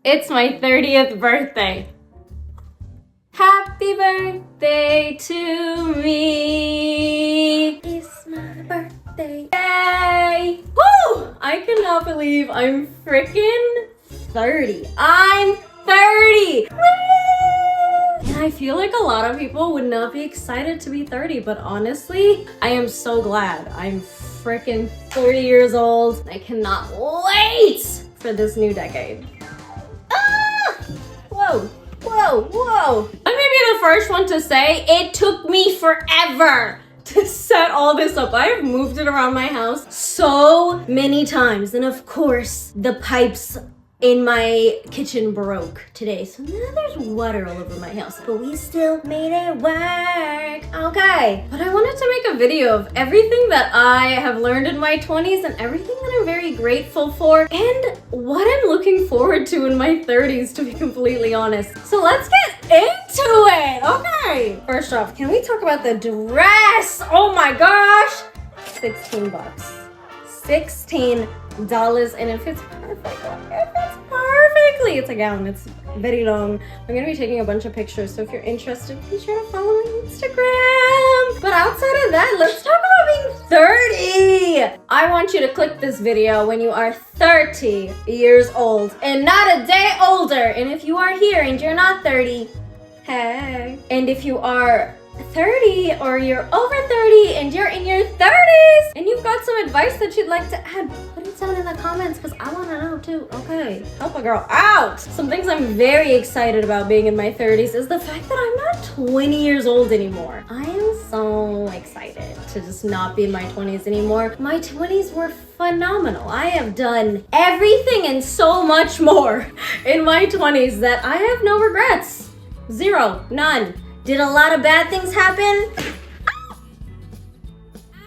It's my 30th birthday. Happy birthday to me. It's my birthday. Yay! Woo! I cannot believe I'm freaking 30. I'm 30! And I feel like a lot of people would not be excited to be 30, but honestly, I am so glad. I'm freaking 30 years old. I cannot wait for this new decade. Ah! Whoa, whoa, whoa. I may be the first one to say it took me forever to set all this up. I've moved it around my house so many times. And of course, the pipes in my kitchen broke today. So now there's water all over my house, but we still made it work. Okay. But I wanted to make a video of everything that I have learned in my 20s and everything that I'm very grateful for and what I'm looking forward to in my 30s, to be completely honest. So let's get into it. Okay. First off, can we talk about the dress? Oh my gosh. 16 bucks. $16, and it fits perfect. It fits perfectly. It's a gown. It's very long. I'm gonna be taking a bunch of pictures, so if you're interested, be sure to follow me on Instagram. But outside of that, let's talk about being 30. I want you to click this video when you are 30 years old and not a day older. And if you are here and you're not 30, hey. And if you are 30 or you're over 30 and you're in your 30s and you've got some advice that you'd like to add, put it down in the comments because I want to know too. Okay, help a girl out. Some things I'm very excited about being in my 30s is the fact that I'm not 20 years old anymore. I am so excited to just not be in my 20s anymore. My 20s were phenomenal. I have done everything and so much more in my 20s that I have no regrets. Zero, none. Did a lot of bad things happen?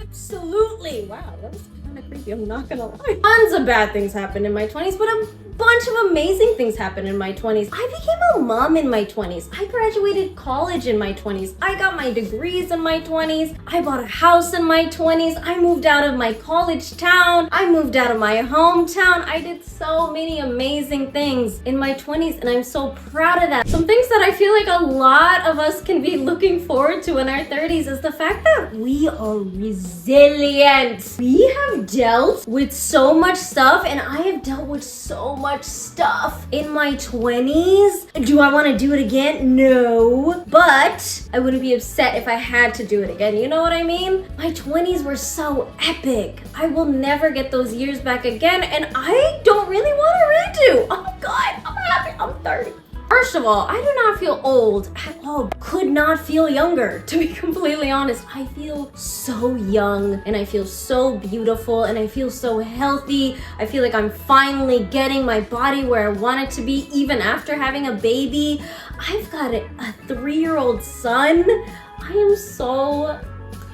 Absolutely. Wow, that was kind of creepy, I'm not gonna lie. Tons of bad things happened in my 20s, but a bunch of amazing things happened in my 20s. I became a mom in my 20s. I graduated college in my 20s. I got my degrees in my 20s. I bought a house in my 20s. I moved out of my college town. I moved out of my hometown. I did so many amazing things in my 20s, and I'm so proud of that. Some things that I feel like a lot of us can be looking forward to in our 30s is the fact that we are resilient. We have dealt with so much stuff, and I have dealt with so much stuff in my 20s. Do I want to do it again? No, but I wouldn't be upset if I had to do it again. You know what I mean? My 20s were so epic. I will never get those years back again, and I don't really want to redo. Oh my God, I'm happy. I'm 30. First of all, I do not feel old at all. Could not feel younger, to be completely honest. I feel so young and I feel so beautiful and I feel so healthy. I feel like I'm finally getting my body where I want it to be even after having a baby. I've got a 3-year-old son. I am so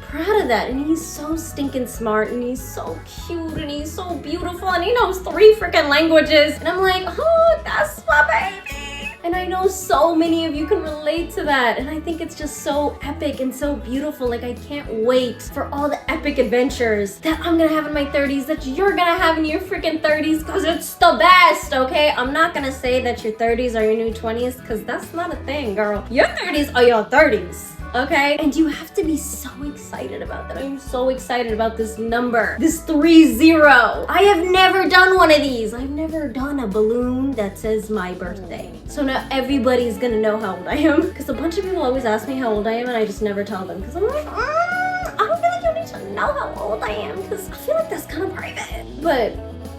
proud of that, and he's so stinking smart and he's so cute and he's so beautiful and he knows 3 freaking languages, and I'm like, oh, that's my baby. And I know so many of you can relate to that, and I think it's just so epic and so beautiful. Like, I can't wait for all the epic adventures that I'm gonna have in my 30s, that you're gonna have in your freaking 30s, because it's the best, okay? I'm not gonna say that your 30s are your new 20s, because that's not a thing, girl. Your 30s are your 30s. Okay? And you have to be so excited about that. I'm so excited about this number, this 30. I have never done one of these. I've never done a balloon that says my birthday. So now everybody's gonna know how old I am, because a bunch of people always ask me how old I am and I just never tell them, because I'm like, I don't feel like you need to know how old I am, because I feel like that's kind of private. But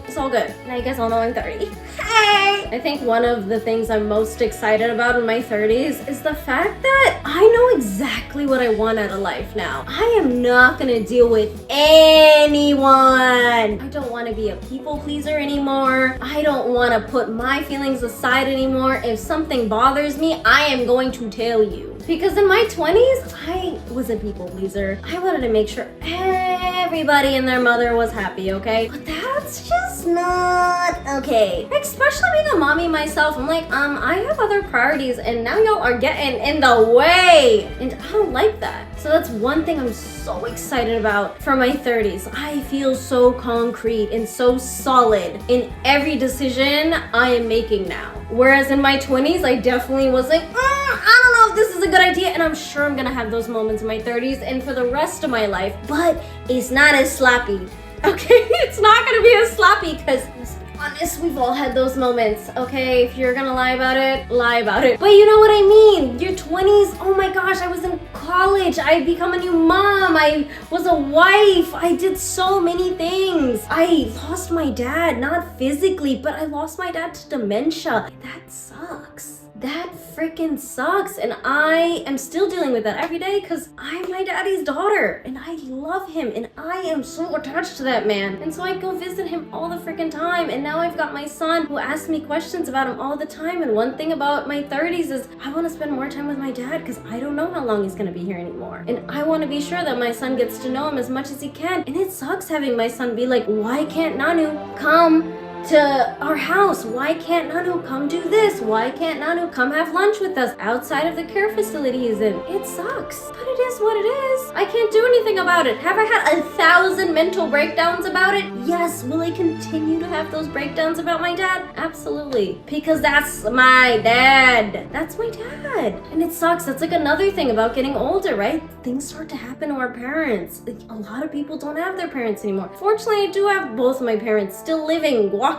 it's all good. Now you guys all know I'm 30. Hey! I think one of the things I'm most excited about in my 30s is the fact that I know exactly what I want out of life now. I am not gonna deal with anyone. I don't want to be a people pleaser anymore. I don't want to put my feelings aside anymore. If something bothers me, I am going to tell you. Because in my 20s, I was a people pleaser. I wanted to make sure everybody and their mother was happy, okay? But that's just just not okay. Especially being a mommy myself, I'm like, I have other priorities and now y'all are getting in the way. And I don't like that. So that's one thing I'm so excited about for my 30s. I feel so concrete and so solid in every decision I am making now. Whereas in my 20s, I definitely was like, I don't know if this is a good idea. And I'm sure I'm gonna have those moments in my 30s and for the rest of my life. But it's not as sloppy. Okay, it's not gonna be as sloppy because let's be honest, we've all had those moments. Okay, if you're gonna lie about it, lie about it. But you know what I mean? Your 20s, oh my gosh, I was in college. I had become a new mom. I was a wife. I did so many things. I lost my dad, not physically, but I lost my dad to dementia. That sucks. That freaking sucks. And I am still dealing with that every day because I'm my daddy's daughter and I love him and I am so attached to that man. And so I go visit him all the freaking time. And now I've got my son who asks me questions about him all the time. And one thing about my 30s is I want to spend more time with my dad because I don't know how long he's going to be here anymore. And I want to be sure that my son gets to know him as much as he can. And it sucks having my son be like, why can't Nanu come to our house? Why can't Nanu come do this? Why can't Nanu come have lunch with us outside of the care facility he's in? It sucks, but it is what it is. I can't do anything about it. Have I had 1,000 mental breakdowns about it? Yes. Will I continue to have those breakdowns about my dad? Absolutely. Because that's my dad. That's my dad. And it sucks. That's like another thing about getting older, right? Things start to happen to our parents. Like, a lot of people don't have their parents anymore. Fortunately, I do have both of my parents still living, walking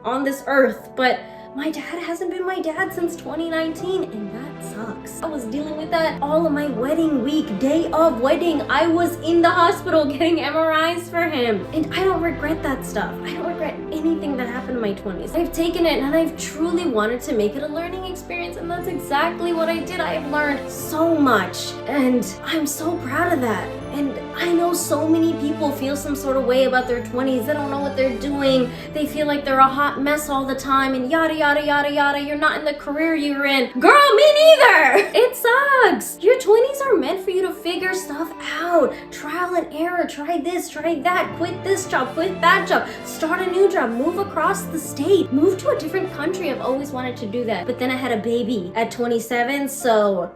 on this earth, but my dad hasn't been my dad since 2019 and that sucks. I was dealing with that all of my wedding week, day of wedding. I was in the hospital getting MRIs for him and I don't regret that stuff. I don't regret anything that happened in my 20s. I've taken it and I've truly wanted to make it a learning experience and that's exactly what I did. I have learned so much and I'm so proud of that. And I know so many people feel some sort of way about their 20s. They don't know what they're doing. They feel like they're a hot mess all the time and yada, yada, yada, yada. You're not in the career you're in. Girl, me neither. It sucks. Your 20s are meant for you to figure stuff out. Trial and error. Try this, try that. Quit this job, quit that job. Start a new job. Move across the state. Move to a different country. I've always wanted to do that. But then I had a baby at 27, so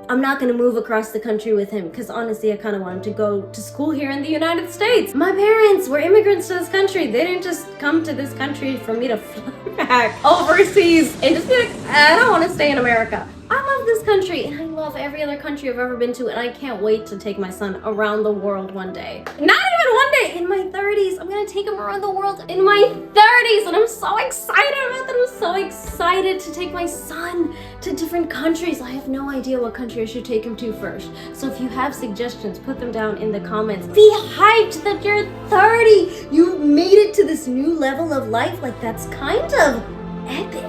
I'm not gonna move across the country with him because honestly, I kind of wanted to go to school here in the United States. My parents were immigrants to this country. They didn't just come to this country for me to fly back overseas and just be like, I don't want to stay in America. I love this country and I love every other country I've ever been to and I can't wait to take my son around the world one day. Not even one day, in my 30s. I'm gonna take him around the world in my 30s and I'm so excited about that. I'm so excited to take my son to different countries. I have no idea what country I should take him to first. So if you have suggestions, put them down in the comments. Be hyped that you're 30. You made it to this new level of life. Like that's kind of epic.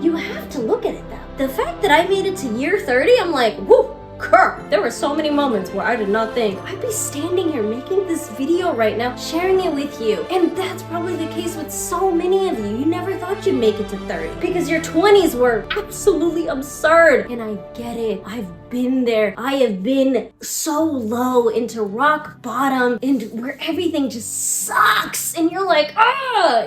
You have to look at it that way. The fact that I made it to year 30, I'm like, whoo, girl. There were so many moments where I did not think I'd be standing here making this video right now, sharing it with you. And that's probably the case with so many of you. You never thought you'd make it to 30 because your 20s were absolutely absurd. And I get it. I've been there. I have been so low into rock bottom and where everything just sucks. And you're like,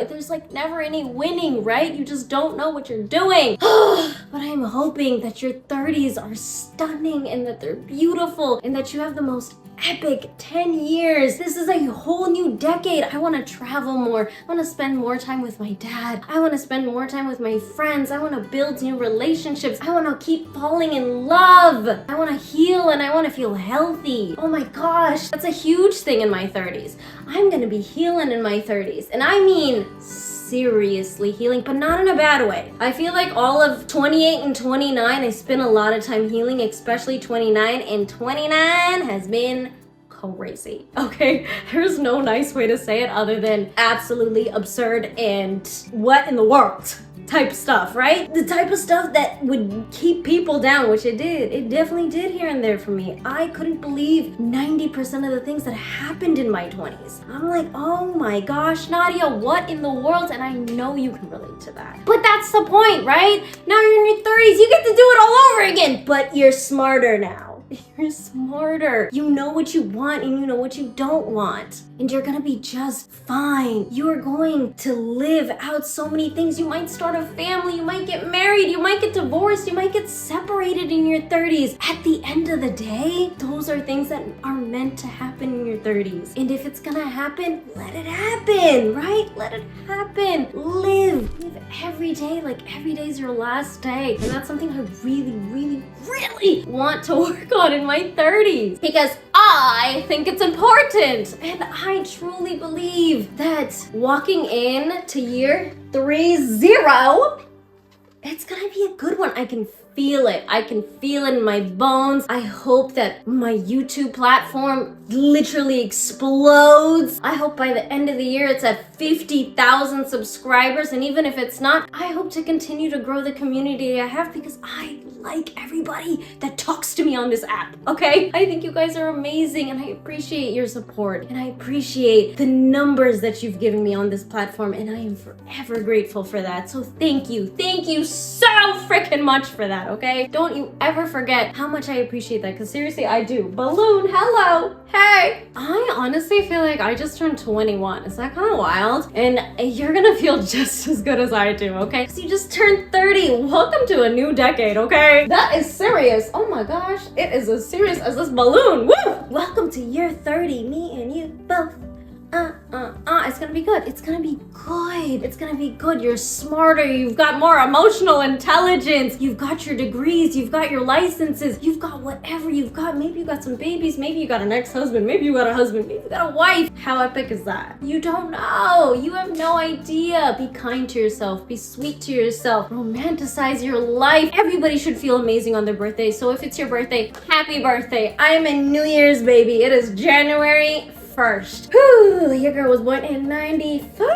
there's like never any winning, right? You just don't know what you're doing. But I'm hoping that your 30s are stunning and that they're beautiful and that you have the most epic 10 years. This is a whole new decade. I want to travel more. I want to spend more time with my dad. I want to spend more time with my friends. I want to build new relationships. I want to keep falling in love. I want to heal and I want to feel healthy. Oh my gosh, that's a huge thing in my 30s. I'm going to be healing in my 30s. And I mean seriously healing, but not in a bad way. I feel like all of 28 and 29, I spent a lot of time healing, especially 29, and 29 has been crazy. Okay, there's no nice way to say it other than absolutely absurd and what in the world type stuff, right? The type of stuff that would keep people down, which it did. It definitely did here and there for me. I couldn't believe 90% of the things that happened in my 20s. I'm like, oh my gosh, Nadia, what in the world? And I know you can relate to that. But that's the point, right? Now you're in your 30s, you get to do it all over again, but you're smarter now. You're smarter. You know what you want and you know what you don't want. And you're gonna be just fine. You are going to live out so many things. You might start a family, you might get married, you might get divorced, you might get separated in your 30s. At the end of the day, those are things that are meant to happen in your 30s. And if it's gonna happen, let it happen, right? Let it happen. Live every day like every day is your last day. And that's something I really, really, really want to work on in my 30s because I think it's important. And I truly believe that walking in to year 30, it's gonna be a good one. I can feel it. I can feel it in my bones. I hope that my YouTube platform literally explodes. I hope by the end of the year it's at 50,000 subscribers. And even if it's not, I hope to continue to grow the community I have because I like everybody that talks to me on this app, okay? I think you guys are amazing and I appreciate your support and I appreciate the numbers that you've given me on this platform and I am forever grateful for that. So thank you so freaking much for that, okay? Don't you ever forget how much I appreciate that because seriously, I do. Balloon, hello, hey. I honestly feel like I just turned 21. Is that kind of wild? And you're gonna feel just as good as I do, okay? Because you just turned 30. Welcome to a new decade, okay? That is serious. Oh my gosh, it is as serious as this balloon. Woo! Welcome to year 30, me and you both. It's gonna be good. It's gonna be good. It's gonna be good. You're smarter. You've got more emotional intelligence. You've got your degrees. You've got your licenses. You've got whatever you've got. Maybe you got some babies. Maybe you got an ex-husband. Maybe you got a husband. Maybe you got a wife. How epic is that? You don't know. You have no idea. Be kind to yourself. Be sweet to yourself. Romanticize your life. Everybody should feel amazing on their birthday. So if it's your birthday, happy birthday. I am a New Year's baby. It is January 1st. Whew, your girl was born in 95.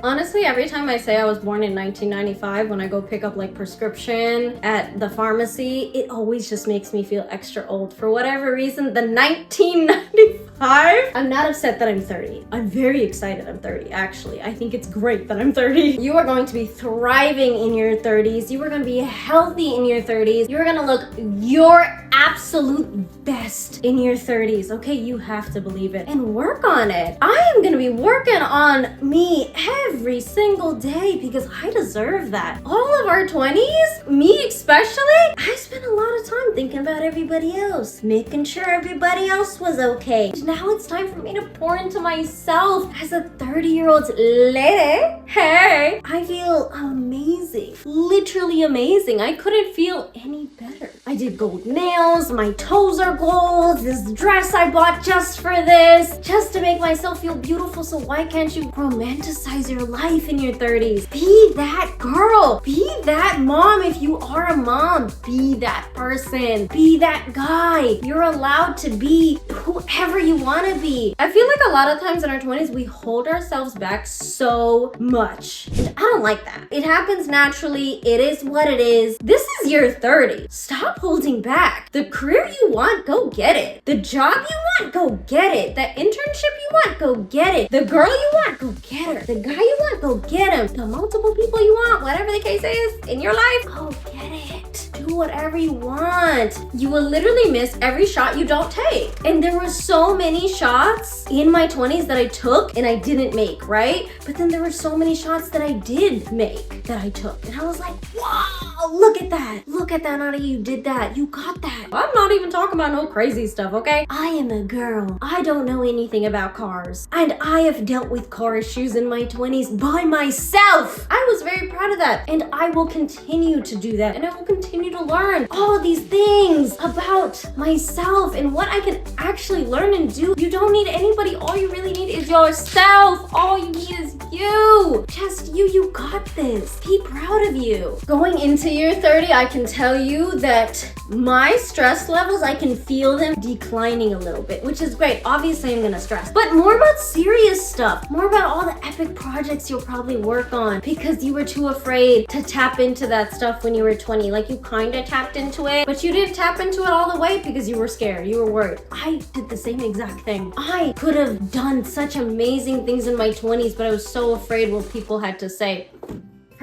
Honestly, every time I say I was born in 1995, when I go pick up like prescription at the pharmacy, it always just makes me feel extra old. For whatever reason, the 1995, I'm not upset that I'm 30. I'm very excited I'm 30, actually. I think it's great that I'm 30. You are going to be thriving in your 30s. You are going to be healthy in your 30s. You're going to look your absolute best in your 30s, okay? You have to believe it and work on it. I am gonna be working on me every single day because I deserve that. All of our 20s, me especially, I spent a lot of time thinking about everybody else, making sure everybody else was okay. Now it's time for me to pour into myself as a 30-year-old lady. Hey, I feel amazing, literally amazing. I couldn't feel any better. I did gold nails, my toes are gold, this dress I bought just for this, just to make myself feel beautiful. So why can't you romanticize your life in your 30s? Be that girl, be that mom. If you are a mom, be that person, be that guy. You're allowed to be whoever you want to be. I feel like a lot of times in our 20s, we hold ourselves back so much. And I don't like that. It happens naturally. It is what it is. This is year 30. Stop holding back. The career you want, go get it. The job you want, go get it. The internship you want, go get it. The girl you want, go get her. The guy you want, go get him. The multiple people you want, whatever the case is in your life, go get it. Do whatever you want. You will literally miss every shot you don't take. And there were so many shots in my 20s that I took and I didn't make, right? But then there were so many shots that I did make that I took. And I was like, wow, look at that. Look at that, Nadia, you did that. You got that. I'm not even talking about no crazy stuff, okay? I am a girl. I don't know anything about cars. And I have dealt with car issues in my 20s by myself. I was very proud of that. And I will continue to do that. And I will continue to learn all these things about myself and what I can actually learn and do. You don't need anybody. All you really need is yourself. All you need is you. Just you. You got this. Be proud of you. Going into year 30, I can tell you that my stress levels, I can feel them declining a little bit, which is great. Obviously, I'm gonna stress, but more about serious stuff, more about all the epic projects you'll probably work on because you were too afraid to tap into that stuff when you were 20. Like you kind of tapped into it, but you didn't tap into it all the way because you were scared, you were worried. I did the same exact thing. I could have done such amazing things in my 20s, but I was so afraid what people had to say.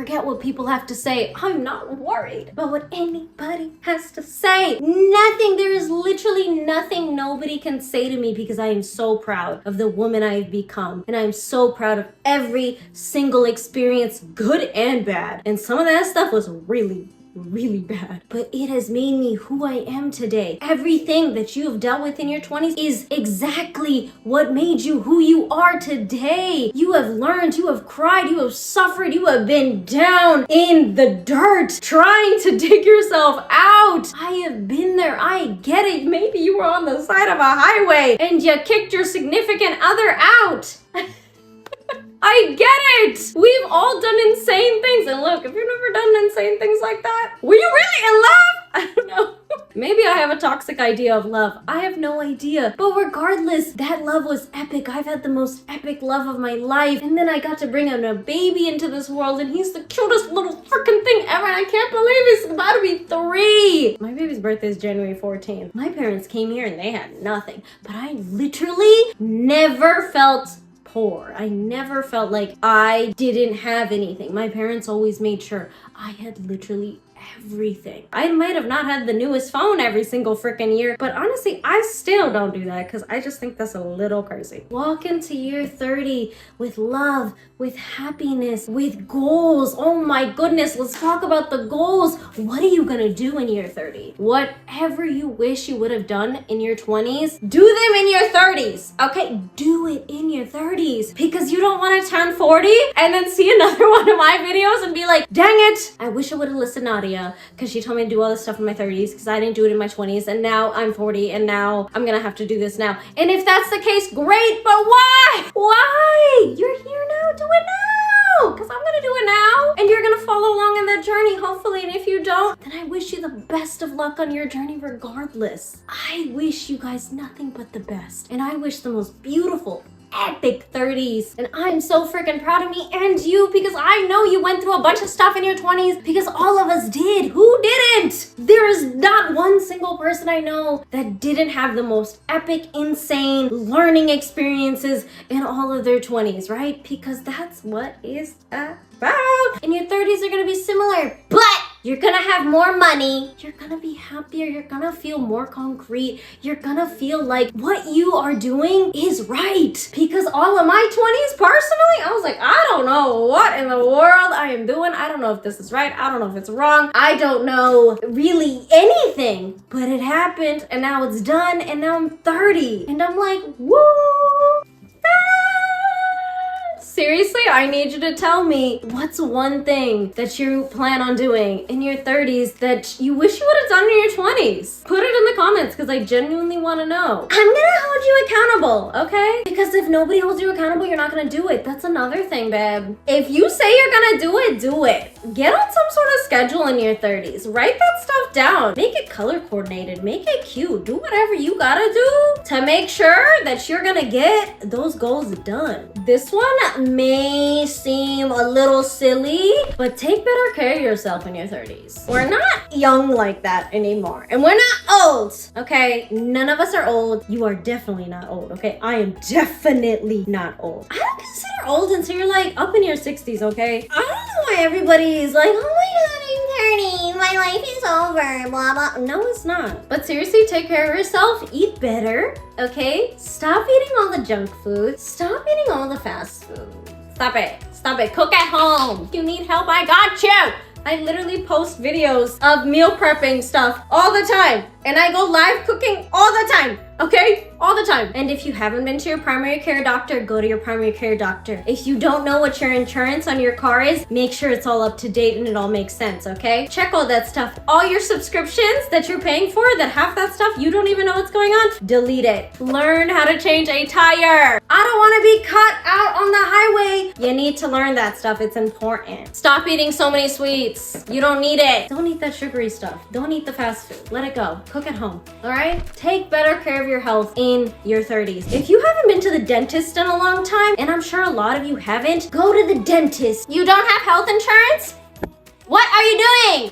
Forget what people have to say. I'm not worried about what anybody has to say. Nothing. There is literally nothing nobody can say to me because I am so proud of the woman I've become. And I'm so proud of every single experience, good and bad. And some of that stuff was really bad, but it has made me who I am today. Everything that you have dealt with in your 20s is exactly what made you who you are today. You have learned, you have cried, you have suffered, you have been down in the dirt trying to dig yourself out. I have been there. I get it. Maybe you were on the side of a highway and you kicked your significant other out. I get it! We've all done insane things. And look, if you've never done insane things like that, were you really in love? I don't know. Maybe I have a toxic idea of love. I have no idea. But regardless, that love was epic. I've had the most epic love of my life. And then I got to bring in a baby into this world, and he's the cutest little freaking thing ever. And I can't believe he's about to be 3. My baby's birthday is January 14th. My parents came here and they had nothing. But I literally never felt poor. I never felt like I didn't have anything. My parents always made sure I had literally everything. I might have not had the newest phone every single freaking year, but honestly, I still don't do that because I just think that's a little crazy. Walk into year 30 with love, with happiness, with goals. Oh my goodness, let's talk about the goals. What are you gonna do in year 30? Whatever you wish you would have done in your 20s, do them in your 30s, okay? Do it in your 30s because you don't want to turn 40 and then see another one of my videos and be like, dang it, I wish I would have listened to Nadia because she told me to do all this stuff in my 30s because I didn't do it in my 20s, and now I'm 40 and now I'm gonna have to do this now. And if that's the case, great, but why? Why? You're here now, do it now, because I'm gonna do it now and you're gonna follow along in that journey, hopefully. And if you don't, then I wish you the best of luck on your journey regardless. I wish you guys nothing but the best, and I wish the most beautiful, epic 30s. And I'm so freaking proud of me and you because I know you went through a bunch of stuff in your 20s because all of us did. Who didn't? There is not one single person I know that didn't have the most epic, insane learning experiences in all of their 20s, right? Because that's what it's about. And your 30s are gonna be similar, but you're gonna have more money, you're gonna be happier, you're gonna feel more concrete, you're gonna feel like what you are doing is right. Because all of my 20s, personally, I was like, I don't know what in the world I am doing. I don't know if this is right. I don't know if it's wrong. I don't know really anything. But it happened, and now it's done, and now I'm 30. And I'm like, woo! Seriously, I need you to tell me what's one thing that you plan on doing in your 30s that you wish you would have done in your 20s. Put it in the comments because I genuinely want to know. I'm gonna hold you accountable, okay? Because if nobody holds you accountable, you're not gonna do it. That's another thing, babe. If you say you're gonna do it, do it. Get on some sort of schedule in your 30s. Write that stuff down. Make it color coordinated. Make it cute. Do whatever you gotta do to make sure that you're gonna get those goals done. This one may seem a little silly, but take better care of yourself in your 30s. We're not young like that anymore, and we're not old, okay? None of us are old. You are definitely not old, okay? I am definitely not old. I don't consider old until you're like up in your 60s, okay? I don't know why everybody is like, oh my god, I'm 30, my life is over, blah blah. No, it's not. But seriously, take care of yourself, eat better, okay? Stop eating all the junk food. Stop eating all the fast food. Stop it. Stop it. Cook at home. If you need help, I got you. I literally post videos of meal prepping stuff all the time. And I go live cooking all the time. Okay? All the time. And if you haven't been to your primary care doctor, go to your primary care doctor. If you don't know what your insurance on your car is, make sure it's all up to date and it all makes sense, okay? Check all that stuff. All your subscriptions that you're paying for that have that stuff, you don't even know what's going on, delete it. Learn how to change a tire. I don't want to be cut out on the highway. You need to learn that stuff. It's important. Stop eating so many sweets. You don't need it. Don't eat that sugary stuff. Don't eat the fast food. Let it go. Cook at home, all right? Take better care of your health in your 30s. If you haven't been to the dentist in a long time, and I'm sure a lot of you haven't, go to the dentist. You don't have health insurance? What are you doing?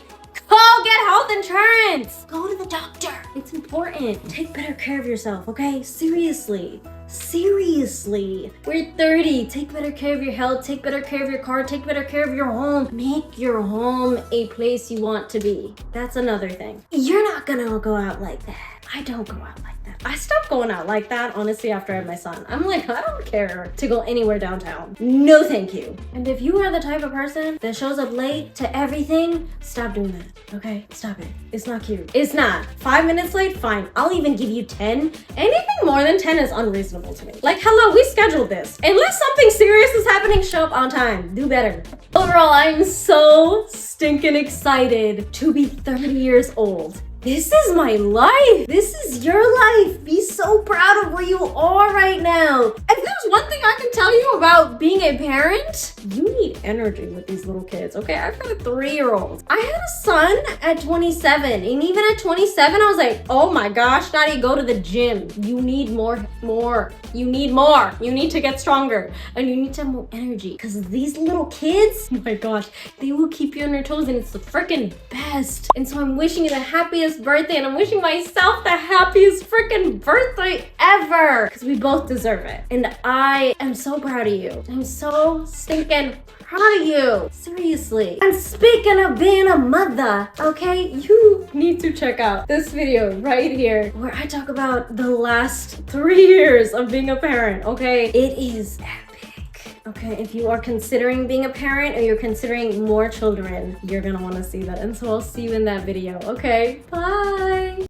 Oh, get health insurance. Go to the doctor. It's important. Take better care of yourself, okay? Seriously. Seriously. We're 30. Take better care of your health. Take better care of your car. Take better care of your home. Make your home a place you want to be. That's another thing. You're not gonna go out like that. I don't go out like that. I stopped going out like that, honestly, after I had my son. I'm like, I don't care to go anywhere downtown. No, thank you. And if you are the type of person that shows up late to everything, stop doing that, okay? Stop it. It's not cute. It's not. 5 minutes late, fine. I'll even give you 10. Anything more than 10 is unreasonable to me. Like, hello, we scheduled this. Unless something serious is happening, show up on time. Do better. Overall, I'm so stinking excited to be 30 years old. This is my life. This is your life. Be so proud of where you are right now. If there's one thing I can tell you about being a parent, you need energy with these little kids, okay? I've got a 3-year-old. I had a son at 27, and even at 27, I was like, oh my gosh, Daddy, go to the gym. You need more. You need more. You need to get stronger, and you need to have more energy, because these little kids, oh my gosh, they will keep you on your toes, and it's the freaking best. And so I'm wishing you the happiest birthday, and I'm wishing myself the happiest freaking birthday ever, because we both deserve it. And I am so proud of you. I'm so stinking proud of you. Seriously. And speaking of being a mother, okay, you need to check out this video right here where I talk about the last 3 years of being a parent, okay? It is epic. Okay, if you are considering being a parent or you're considering more children, you're gonna want to see that. And so I'll see you in that video. Okay, bye.